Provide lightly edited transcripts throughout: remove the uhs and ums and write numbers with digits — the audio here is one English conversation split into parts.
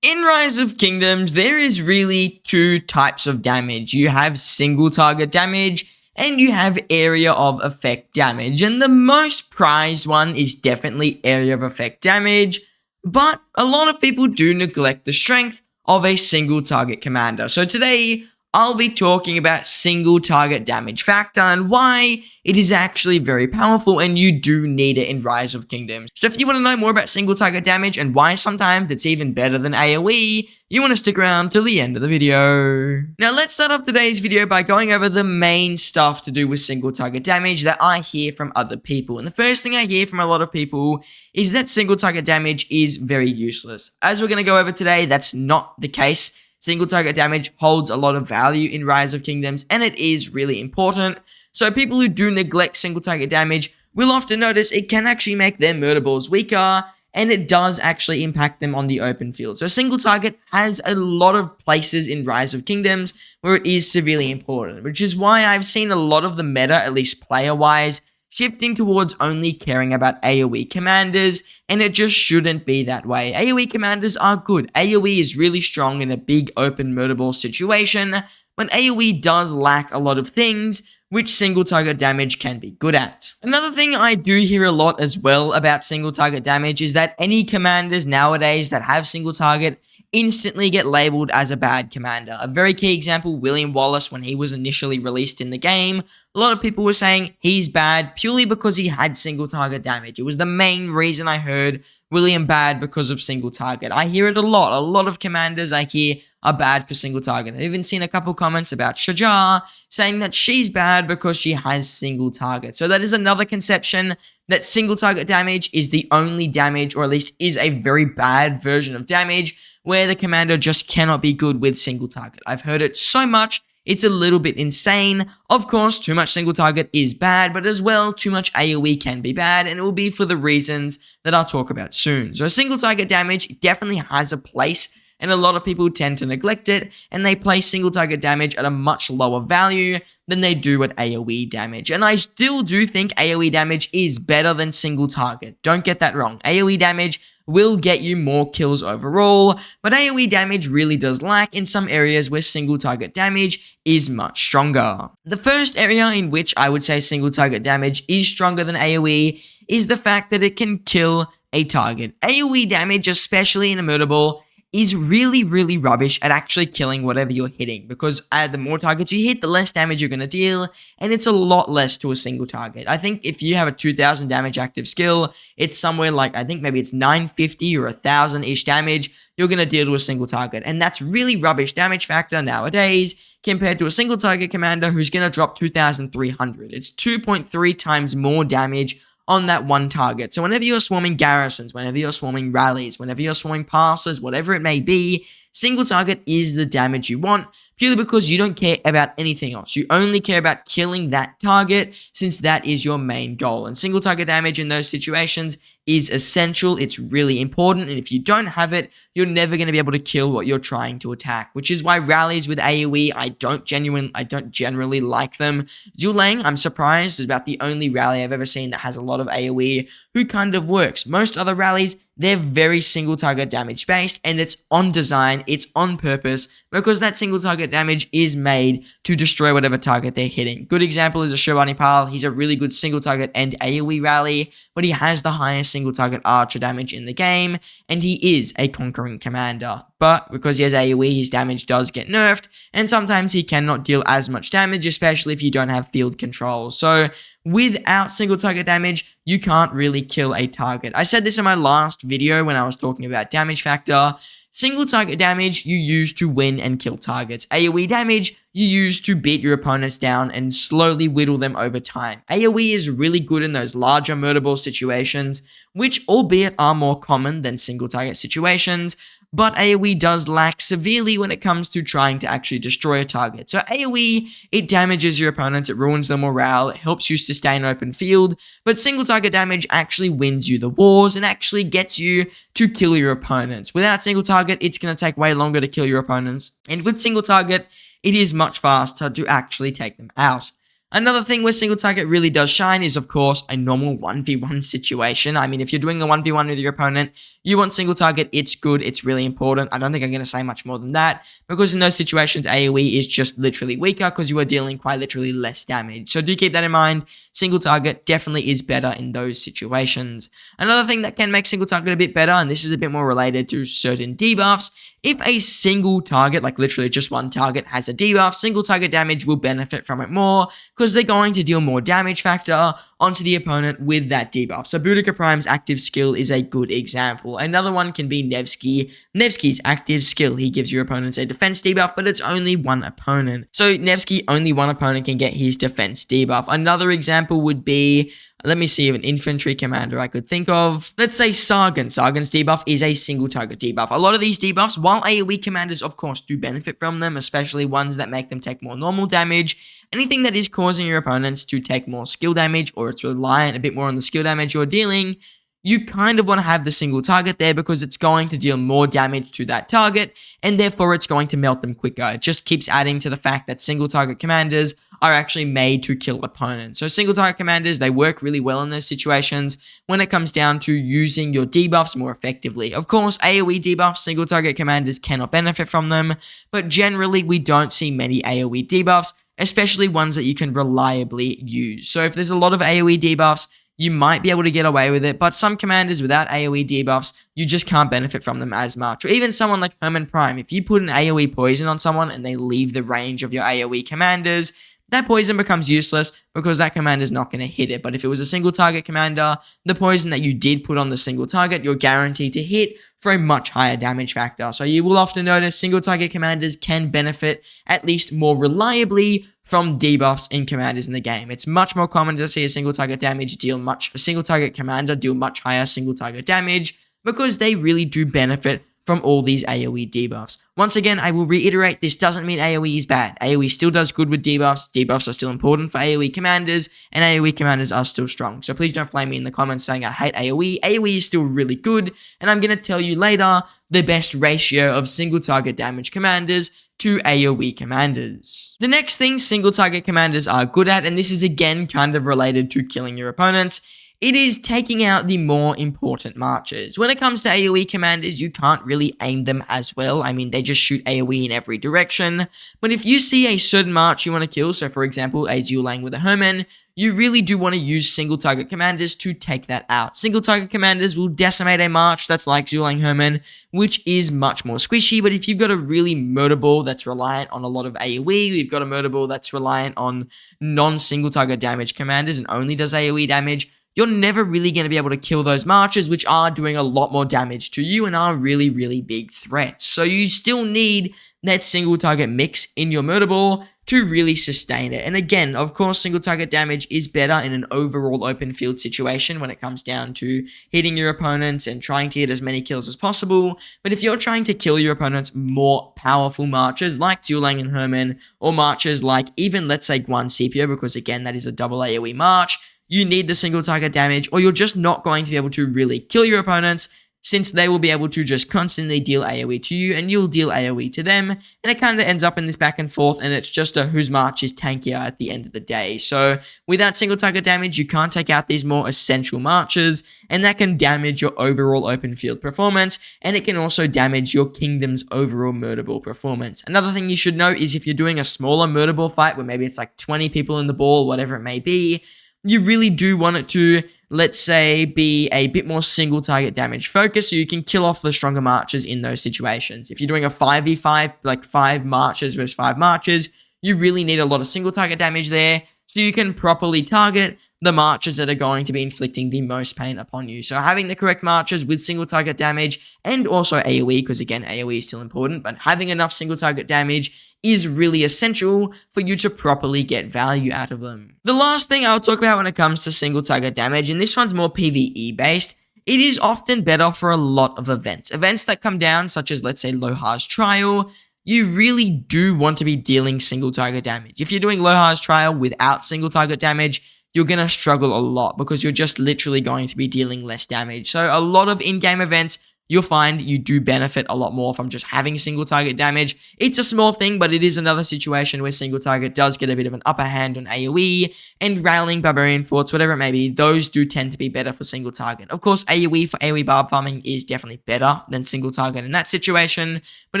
In Rise of Kingdoms, there is really two types of damage. You have single target damage and you have area of effect damage. And the most prized one is definitely area of effect damage, but a lot of people do neglect the strength of a single target commander. So today, I'll be talking about single target damage factor and why it is actually very powerful and you do need it in Rise of Kingdoms. So if you want to know more about single target damage and why sometimes it's even better than AoE, you want to stick around till the end of the video. Now let's start off today's video by going over the main stuff to do with single target damage that I hear from other people. And the first thing I hear from a lot of people is that single target damage is very useless. As we're going to go over today, that's not the case. Single target damage holds a lot of value in Rise of Kingdoms, and it is really important. So people who do neglect single target damage will often notice it can actually make their murder balls weaker, and it does actually impact them on the open field. So single target has a lot of places in Rise of Kingdoms where it is severely important, which is why I've seen a lot of the meta, at least player-wise, shifting towards only caring about AoE commanders, and it just shouldn't be that way. AoE commanders are good. AoE is really strong in a big open murder ball situation, but AoE does lack a lot of things which single target damage can be good at. Another thing I do hear a lot as well about single target damage is that any commanders nowadays that have single target instantly get labeled as a bad commander. A very key example, William Wallace, when he was initially released in the game, a lot of people were saying he's bad purely because he had single target damage. It was the main reason I heard William bad because of single target. I hear it a lot. A lot of commanders I hear are bad for single target. I've even seen a couple comments about Shajar saying that she's bad because she has single target. So that is another conception that single target damage is the only damage, or at least is a very bad version of damage, where the commander just cannot be good with single target. I've heard it so much, it's a little bit insane. Of course, too much single target is bad, but as well, too much AoE can be bad, and it will be for the reasons that I'll talk about soon. So single target damage definitely has a place, and a lot of people tend to neglect it, and they place single target damage at a much lower value than they do at AoE damage. And I still do think AoE damage is better than single target. Don't get that wrong. AoE damage will get you more kills overall, but AoE damage really does lack in some areas where single target damage is much stronger. The first area in which I would say single target damage is stronger than AoE is the fact that it can kill a target. AoE damage, especially in a murder ball, is really, really rubbish at actually killing whatever you're hitting, because the more targets you hit, the less damage you're going to deal, and it's a lot less to a single target. I think if you have a 2000 damage active skill, it's somewhere like, I think maybe it's 950 or 1000-ish damage you're going to deal to a single target, and that's really rubbish damage factor nowadays compared to a single target commander who's going to drop 2300. It's 2.3 times more damage on that one target. So whenever you're swarming garrisons, whenever you're swarming rallies, whenever you're swarming passes, whatever it may be, single target is the damage you want, purely because you don't care about anything else. You only care about killing that target, since that is your main goal. And single target damage in those situations is essential. It's really important, and if you don't have it, you're never going to be able to kill what you're trying to attack, which is why rallies with AoE, I don't generally like them. Zulang, I'm surprised, is about the only rally I've ever seen that has a lot of AoE who kind of works. Most other rallies, they're very single target damage based, and it's on design, it's on purpose, because that single target damage is made to destroy whatever target they're hitting. Good example is a Shirvani Pal. He's a really good single target and AoE rally, but he has the highest single target archer damage in the game, and he is a conquering commander. But because he has AoE, his damage does get nerfed, and sometimes he cannot deal as much damage, especially if you don't have field control. So without single target damage, you can't really kill a target. I said this in my last video when I was talking about damage factor. Single target damage you use to win and kill targets. AoE damage you use to beat your opponents down and slowly whittle them over time. AoE is really good in those larger murder ball situations, which albeit are more common than single target situations, but AoE does lack severely when it comes to trying to actually destroy a target. So AoE, it damages your opponents, it ruins their morale, it helps you sustain open field, but single target damage actually wins you the wars and actually gets you to kill your opponents. Without single target, it's going to take way longer to kill your opponents, and with single target, it is much faster to actually take them out. Another thing where single target really does shine is, of course, a normal 1v1 situation. I mean, if you're doing a 1v1 with your opponent, you want single target, it's good, it's really important. I don't think I'm going to say much more than that, because in those situations, AoE is just literally weaker because you are dealing quite literally less damage. So do keep that in mind. Single target definitely is better in those situations. Another thing that can make single target a bit better, and this is a bit more related to certain debuffs, if a single target, like literally just one target, has a debuff, single target damage will benefit from it more because they're going to deal more damage factor onto the opponent with that debuff. So Boudica Prime's active skill is a good example. Another one can be Nevsky. Nevsky's active skill, he gives your opponents a defense debuff, but it's only one opponent. So Nevsky, only one opponent can get his defense debuff. Another example would be, let me see, an infantry commander I could think of. Let's say Sargon. Sargon's debuff is a single target debuff. A lot of these debuffs, while AoE commanders of course do benefit from them, especially ones that make them take more normal damage, anything that is causing your opponents to take more skill damage, or it's reliant a bit more on the skill damage you're dealing, you kind of want to have the single target there because it's going to deal more damage to that target, and therefore it's going to melt them quicker. It just keeps adding to the fact that single target commanders are actually made to kill opponents. So single target commanders, they work really well in those situations when it comes down to using your debuffs more effectively. Of course, AoE debuffs, single target commanders cannot benefit from them, but generally we don't see many AoE debuffs, especially ones that you can reliably use. So if there's a lot of AoE debuffs, you might be able to get away with it, but some commanders without AoE debuffs, you just can't benefit from them as much. Or even someone like Herman Prime, if you put an AoE poison on someone and they leave the range of your AoE commanders, that poison becomes useless because that commander is not going to hit it. But if it was a single target commander, the poison that you did put on the single target, you're guaranteed to hit for a much higher damage factor. So you will often notice single target commanders can benefit at least more reliably from debuffs in commanders in the game. It's much more common to see a single target commander deal much higher single target damage because they really do benefit from all these AoE debuffs. Once again, I will reiterate, this doesn't mean AoE is bad. AoE still does good with debuffs. Debuffs are still important for AoE commanders, and AoE commanders are still strong. So please don't flame me in the comments saying I hate AoE. AoE is still really good, and I'm going to tell you later the best ratio of single target damage commanders to AoE commanders. The next thing single target commanders are good at, and this is again kind of related to killing your opponents, it is taking out the more important marches. When it comes to AoE commanders, you can't really aim them as well. I mean, they just shoot AoE in every direction. But if you see a certain march you want to kill, so for example, a Zulang with a Herman, you really do want to use single target commanders to take that out. Single target commanders will decimate a march that's like Zulang Herman, which is much more squishy. But if you've got a really murder ball that's reliant on a lot of AoE, you've got a murder ball that's reliant on non-single target damage commanders and only does AoE damage, you're never really going to be able to kill those marches, which are doing a lot more damage to you and are really, really big threats. So you still need that single target mix in your murder ball to really sustain it. And again, of course, single target damage is better in an overall open field situation when it comes down to hitting your opponents and trying to get as many kills as possible. But if you're trying to kill your opponent's more powerful marches like Zulang and Herman, or marches like even, let's say, Guan Scipio, because again, that is a double AoE march, you need the single target damage, or you're just not going to be able to really kill your opponents, since they will be able to just constantly deal AoE to you, and you'll deal AoE to them, and it kind of ends up in this back and forth, and it's just a whose march is tankier at the end of the day. So without single target damage, you can't take out these more essential marches, and that can damage your overall open field performance, and it can also damage your kingdom's overall murder ball performance. Another thing you should know is if you're doing a smaller murder ball fight, where maybe it's like 20 people in the ball, whatever it may be, you really do want it to, let's say, be a bit more single target damage focused so you can kill off the stronger marches in those situations. If you're doing a 5v5, like 5 marches versus 5 marches, you really need a lot of single target damage there so you can properly target the marches that are going to be inflicting the most pain upon you. So having the correct marches with single target damage and also AoE, because again, AoE is still important, but having enough single target damage is really essential for you to properly get value out of them. The last thing I'll talk about when it comes to single target damage, and this one's more PvE based, it is often better for a lot of events. Events that come down, such as, let's say, Lohar's Trial, you really do want to be dealing single target damage. If you're doing Lohar's Trial without single target damage, you're going to struggle a lot because you're just literally going to be dealing less damage. So a lot of in-game events you'll find you do benefit a lot more from just having single target damage. It's a small thing, but it is another situation where single target does get a bit of an upper hand on AoE, and railing, barbarian forts, whatever it may be, those do tend to be better for single target. Of course, AoE for AoE barb farming is definitely better than single target in that situation, but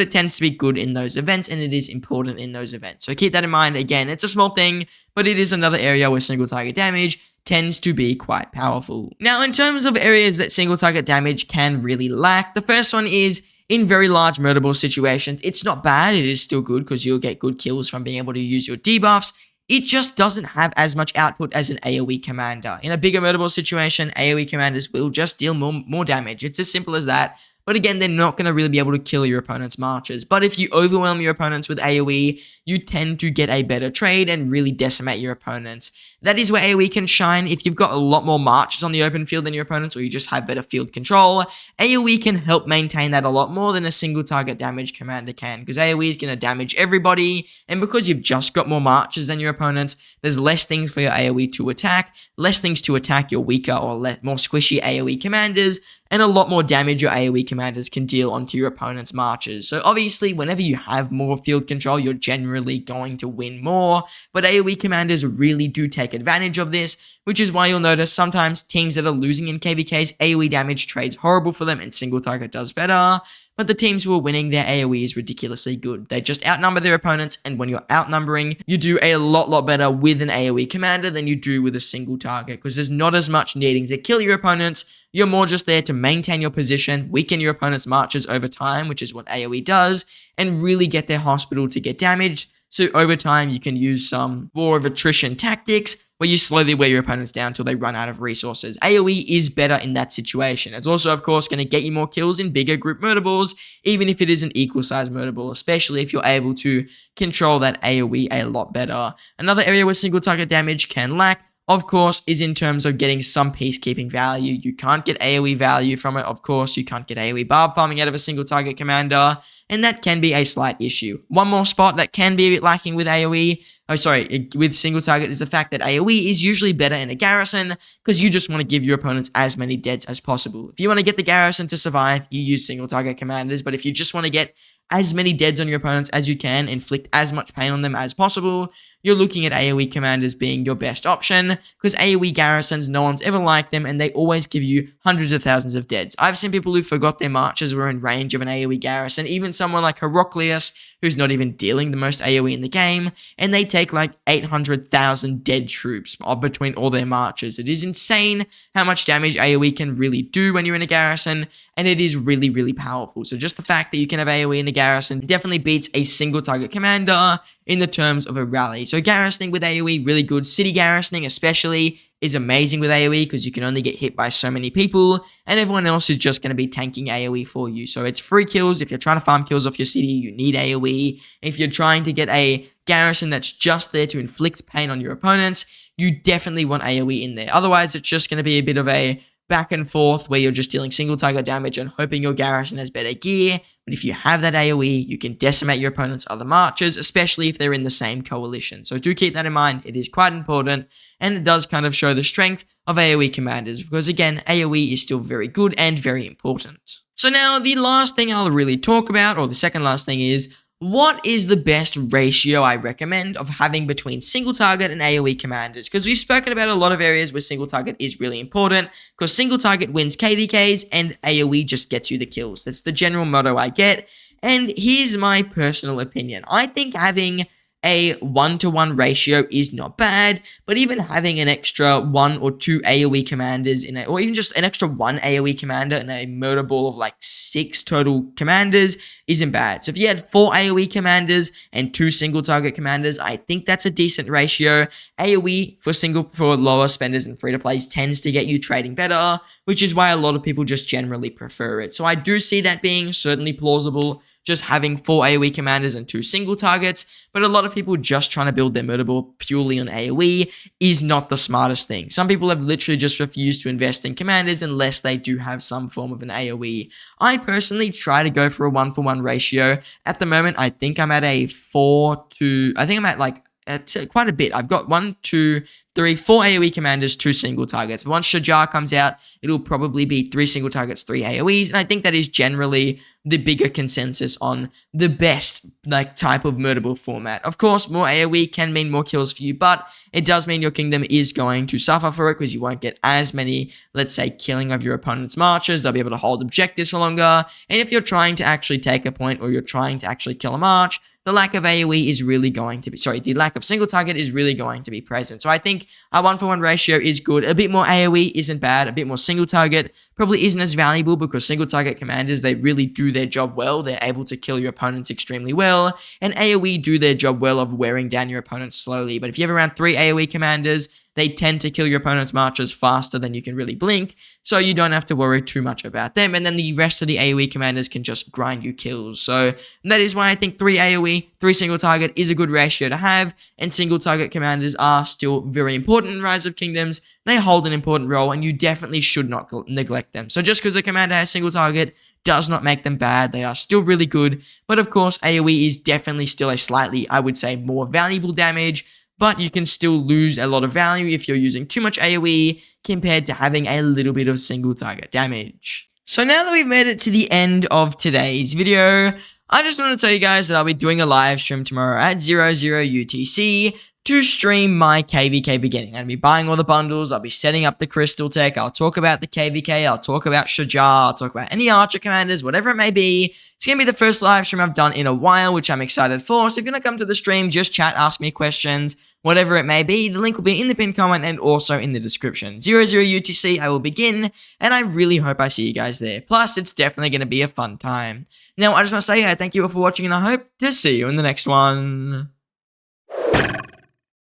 it tends to be good in those events, and it is important in those events. So keep that in mind. Again, it's a small thing, but it is another area where single target damage tends to be quite powerful. Now, in terms of areas that single target damage can really lack, the first one is in very large murder ball situations. It's not bad, it is still good because you'll get good kills from being able to use your debuffs. It just doesn't have as much output as an AoE commander. In a bigger murder ball situation, AoE commanders will just deal more damage. It's as simple as that. But again, they're not going to really be able to kill your opponent's marches. But if you overwhelm your opponents with AoE, you tend to get a better trade and really decimate your opponents. That is where AoE can shine. If you've got a lot more marches on the open field than your opponents, or you just have better field control, AoE can help maintain that a lot more than a single target damage commander can, because AoE is going to damage everybody, and because you've just got more marches than your opponents, there's less things for your AoE to attack, less things to attack your weaker or more squishy AoE commanders, and a lot more damage your AoE commanders can deal onto your opponent's marches. So obviously, whenever you have more field control, you're generally going to win more, but AoE commanders really do take advantage of this, which is why you'll notice sometimes teams that are losing in KVKs, AoE damage trades horrible for them and single target does better, but the teams who are winning, their AoE is ridiculously good. They just outnumber their opponents, and when you're outnumbering, you do a lot better with an AoE commander than you do with a single target, because there's not as much needing to kill your opponents. You're more just there to maintain your position, weaken your opponent's marches over time, which is what AoE does, and really get their hospital to get damaged. So over time, you can use some war of attrition tactics where you slowly wear your opponents down until they run out of resources. AoE is better in that situation. It's also, of course, going to get you more kills in bigger group murder balls, even if it is an equal size murder ball, especially if you're able to control that AoE a lot better. Another area where single target damage can lack, of course, is in terms of getting some peacekeeping value. You can't get AoE value from it, of course. You can't get AoE barb farming out of a single target commander, and that can be a slight issue. One more spot that can be a bit lacking with with single target is the fact that AoE is usually better in a garrison, because you just want to give your opponents as many deads as possible. If you want to get the garrison to survive, you use single target commanders, but if you just want to get as many deads on your opponents as you can, inflict as much pain on them as possible, you're looking at AoE commanders being your best option, because AoE garrisons, no one's ever liked them, and they always give you hundreds of thousands of deads. I've seen people who forgot their marches were in range of an AoE garrison, even someone like Heraclius, who's not even dealing the most AoE in the game, and they take like 800,000 dead troops between all their marches. It is insane how much damage AoE can really do when you're in a garrison, and it is really powerful. So just the fact that you can have AoE in a garrison definitely beats a single target commander in the terms of a rally. So garrisoning with AoE, really good. City garrisoning especially is amazing with AoE, because you can only get hit by so many people, and everyone else is just going to be tanking AoE for you. So it's free kills. If you're trying to farm kills off your city, you need AoE. If you're trying to get a garrison that's just there to inflict pain on your opponents, you definitely want AoE in there. Otherwise, it's just going to be a bit of a back and forth where you're just dealing single target damage and hoping your garrison has better gear. But if you have that AoE, you can decimate your opponent's other marches, especially if they're in the same coalition. So do keep that in mind. It is quite important, and it does kind of show the strength of AoE commanders, because again, AoE is still very good and very important. So now the last thing I'll really talk about, or the second last thing, is what is the best ratio I recommend of having between single target and AoE commanders? Because we've spoken about a lot of areas where single target is really important, because single target wins KVKs and AoE just gets you the kills. That's the general motto I get. And here's my personal opinion. I think having a 1-to-1 ratio is not bad, but even having an extra 1 or 2 AoE commanders or even just an extra 1 AoE commander in a murder ball of like 6 total commanders isn't bad. So if you had 4 AoE commanders and 2 single target commanders, I think that's a decent ratio. AoE for lower spenders and free to plays tends to get you trading better, which is why a lot of people just generally prefer it. So I do see that being certainly plausible, just having 4 AoE commanders and 2 single targets, but a lot of people just trying to build their murder ball purely on AoE is not the smartest thing. Some people have literally just refused to invest in commanders unless they do have some form of an AoE. I personally try to go for a 1-for-1 ratio. At the moment, I think I'm at a 4 to, I think I'm at like quite a bit. I've got 1, 2, 4 AoE commanders, 2 single targets. But once Shajar comes out, it'll probably be 3 single targets, 3 AoEs, and I think that is generally the bigger consensus on the best type of murderable format. Of course, more AoE can mean more kills for you, but it does mean your kingdom is going to suffer for it because you won't get as many, let's say, killing of your opponent's marches. They'll be able to hold objectives for longer, and if you're trying to actually take a point or you're trying to actually kill a march, the lack of AoE is really going to be, the lack of single target is really going to be present. So I think a 1-for-1 ratio is good. A bit more AoE isn't bad. A bit more single target probably isn't as valuable because single target commanders, they really do their job well. They're able to kill your opponents extremely well. And AoE do their job well of wearing down your opponents slowly. But if you have around 3 AoE commanders, they tend to kill your opponent's marches faster than you can really blink, so you don't have to worry too much about them, and then the rest of the AoE commanders can just grind you kills. So that is why I think 3 AoE, 3 single target is a good ratio to have, and single target commanders are still very important in Rise of Kingdoms. They hold an important role, and you definitely should not neglect them. So just because a commander has single target does not make them bad. They are still really good, but of course AoE is definitely still a slightly, I would say, more valuable damage, but you can still lose a lot of value if you're using too much AoE compared to having a little bit of single target damage. So now that we've made it to the end of today's video, I just want to tell you guys that I'll be doing a live stream tomorrow at 00 UTC to stream my KVK beginning. I'll be buying all the bundles, I'll be setting up the crystal tech, I'll talk about the KVK, I'll talk about Shajar, I'll talk about any archer commanders, whatever it may be. It's going to be the first live stream I've done in a while, which I'm excited for. So if you're going to come to the stream, just chat, ask me questions, whatever it may be. The link will be in the pinned comment and also in the description. 00 UTC, I will begin, and I really hope I see you guys there. Plus, it's definitely going to be a fun time. Now, I just want to say thank you all for watching, and I hope to see you in the next one.